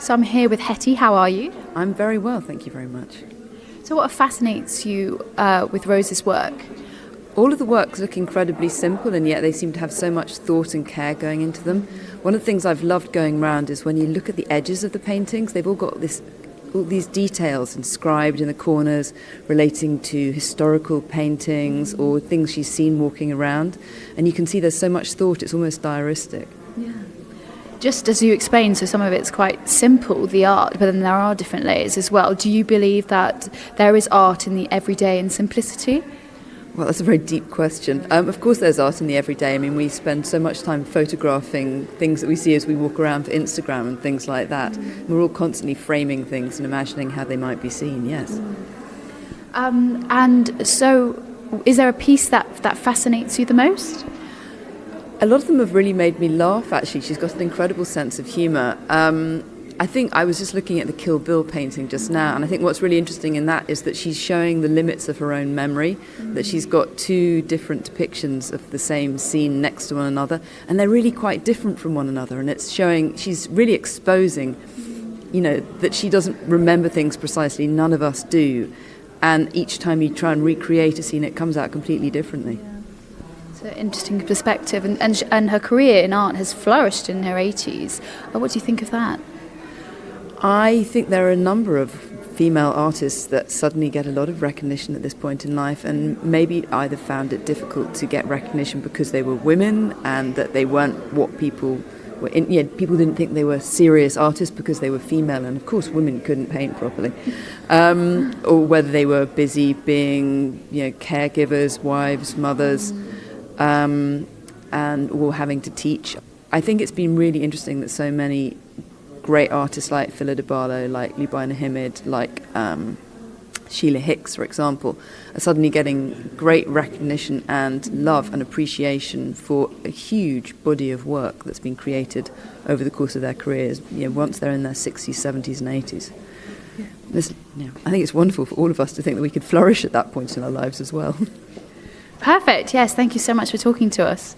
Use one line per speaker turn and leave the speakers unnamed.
So I'm here with Hettie. How are you?
I'm very well, thank you very much.
So what fascinates you with Rose's work?
All of the works look incredibly simple, and yet they seem to have so much thought and care going into them. One of the things I've loved going around is when you look at the edges of the paintings, they've all got all these details inscribed in the corners relating to historical paintings or things she's seen walking around. And you can see there's so much thought, it's almost diaristic.
Yeah. Just as you explained, so some of it's quite simple, the art, but then there are different layers as well. Do you believe that there is art in the everyday and simplicity?
Well, that's a very deep question. Of course there's art in the everyday. I mean, we spend so much time photographing things that we see as we walk around for Instagram and things like that. We're all constantly framing things and imagining how they might be seen, yes.
And so is there a piece that fascinates you the most?
A lot of them have really made me laugh, actually. She's got an incredible sense of humour. I think I was just looking at the Kill Bill painting just now, and I think what's really interesting in that is that she's showing the limits of her own memory, that she's got two different depictions of the same scene next to one another, and they're really quite different from one another, and it's showing, she's really exposing, that she doesn't remember things precisely, none of us do, and each time you try and recreate a scene, it comes out completely differently.
It's an interesting perspective, and her career in art has flourished in her 80s. What do you think of that?
I think there are a number of female artists that suddenly get a lot of recognition at this point in life, and maybe either found it difficult to get recognition because they were women and that they weren't what people were in. People didn't think they were serious artists because they were female, and of course women couldn't paint properly, or whether they were busy being caregivers, wives, mothers, and or having to teach. I think it's been really interesting that so many great artists like Phila de Barlow, like Lubina Himid, like Sheila Hicks, for example, are suddenly getting great recognition and love and appreciation for a huge body of work that's been created over the course of their careers, once they're in their 60s, 70s and 80s. Yeah. I think it's wonderful for all of us to think that we could flourish at that point in our lives as well.
Perfect. Yes, thank you so much for talking to us.